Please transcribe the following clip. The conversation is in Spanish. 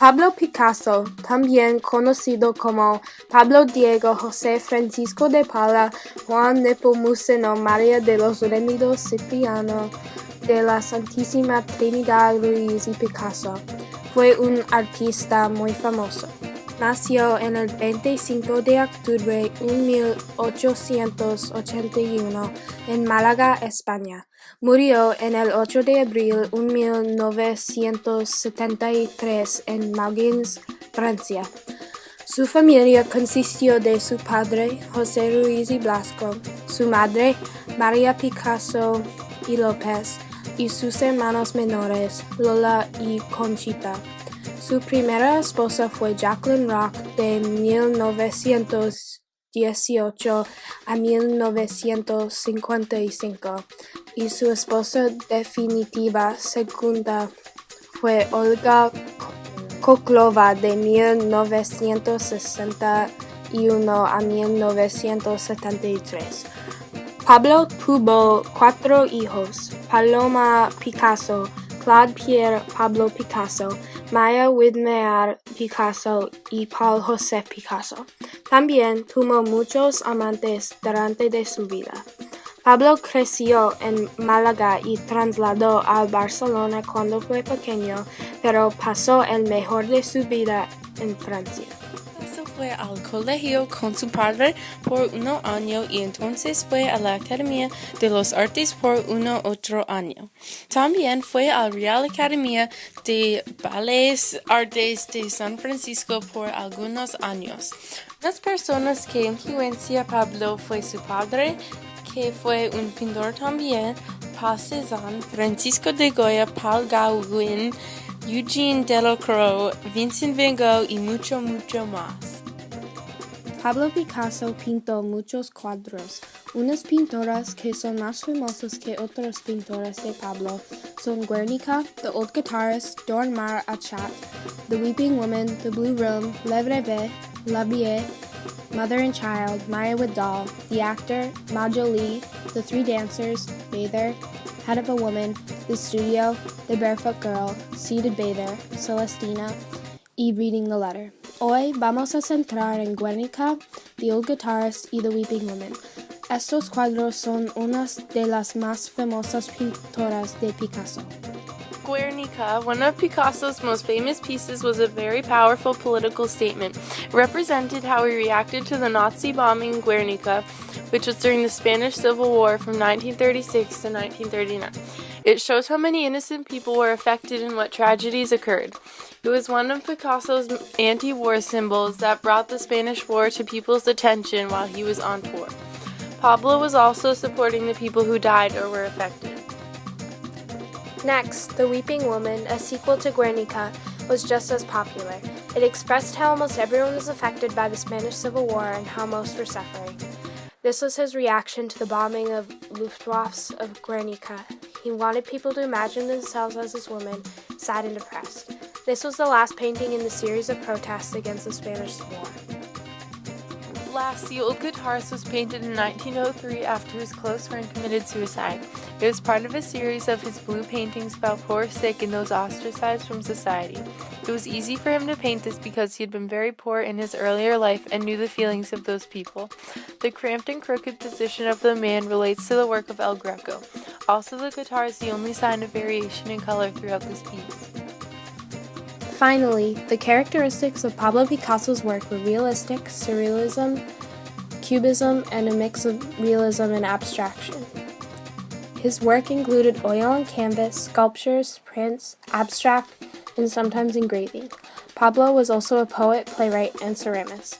Pablo Picasso, también conocido como Pablo Diego José Francisco de Paula, Juan Nepomuceno María de los Remedios Cipriano de la Santísima Trinidad Ruiz y Picasso, fue un artista muy famoso. Nació en el 25 de octubre de 1881 en Málaga, España. Murió en el 8 de abril de 1973 en Malines, Francia. Su familia consistió de su padre, José Ruiz y Blasco, su madre, María Picasso y López, y sus hermanos menores, Lola y Conchita. Su primera esposa fue Jacqueline Rock de 1918 a 1955 y su esposa definitiva segunda fue Olga Koklova de 1961 a 1973. Pablo tuvo 4 hijos: Paloma Picasso, Claude Pierre Pablo Picasso, Maya Widmer Picasso y Paul José Picasso. También tuvo muchos amantes durante de su vida. Pablo creció en Málaga y trasladó a Barcelona cuando fue pequeño, pero pasó el mejor de su vida en Francia. Fue al colegio con su padre por 1 año y entonces fue a la Academia de las Artes por otro año. También fue a la Real Academia de Bellas Artes de San Francisco por algunos años. Las personas que influencia a Pablo fue su padre, que fue un pintor también, Paul Cézanne, Francisco de Goya, Paul Gauguin, Eugene Delacroix, Vincent Van Gogh y mucho más. Pablo Picasso pintó muchos cuadros. Unas pinturas que son más famosas que otras pinturas de Pablo son Guernica, The Old Guitarist, Dormar a Chat, The Weeping Woman, The Blue Room, Le Rêve, La Vie, Mother and Child, Maya with Doll, The Actor, Majoli, The Three Dancers, Bather, Head of a Woman, The Studio, The Barefoot Girl, Seated Bather, Celestina, y Reading the Letter. Hoy vamos a centrar en Guernica, The Old Guitarist y The Weeping Woman. Estos cuadros son unas de las más famosas pinturas de Picasso. Guernica, one of Picasso's most famous pieces, was a very powerful political statement. It represented how he reacted to the Nazi bombing in Guernica, which was during the Spanish Civil War from 1936 to 1939. It shows how many innocent people were affected and what tragedies occurred. It was one of Picasso's anti-war symbols that brought the Spanish War to people's attention while he was on tour. Pablo was also supporting the people who died or were affected. Next, The Weeping Woman, a sequel to Guernica, was just as popular. It expressed how almost everyone was affected by the Spanish Civil War and how most were suffering. This was his reaction to the bombing of Luftwaffe of Guernica. He wanted people to imagine themselves as this woman, sad and depressed. This was the last painting in the series of protests against the Spanish War. Last, The Old Guitarist was painted in 1903 after his close friend committed suicide. It was part of a series of his blue paintings about poor, sick, and those ostracized from society. It was easy for him to paint this because he had been very poor in his earlier life and knew the feelings of those people. The cramped and crooked position of the man relates to the work of El Greco. Also, the guitar is the only sign of variation in color throughout this piece. Finally, the characteristics of Pablo Picasso's work were realistic, surrealism, cubism, and a mix of realism and abstraction. His work included oil on canvas, sculptures, prints, abstract, and sometimes engraving. Pablo was also a poet, playwright, and ceramist.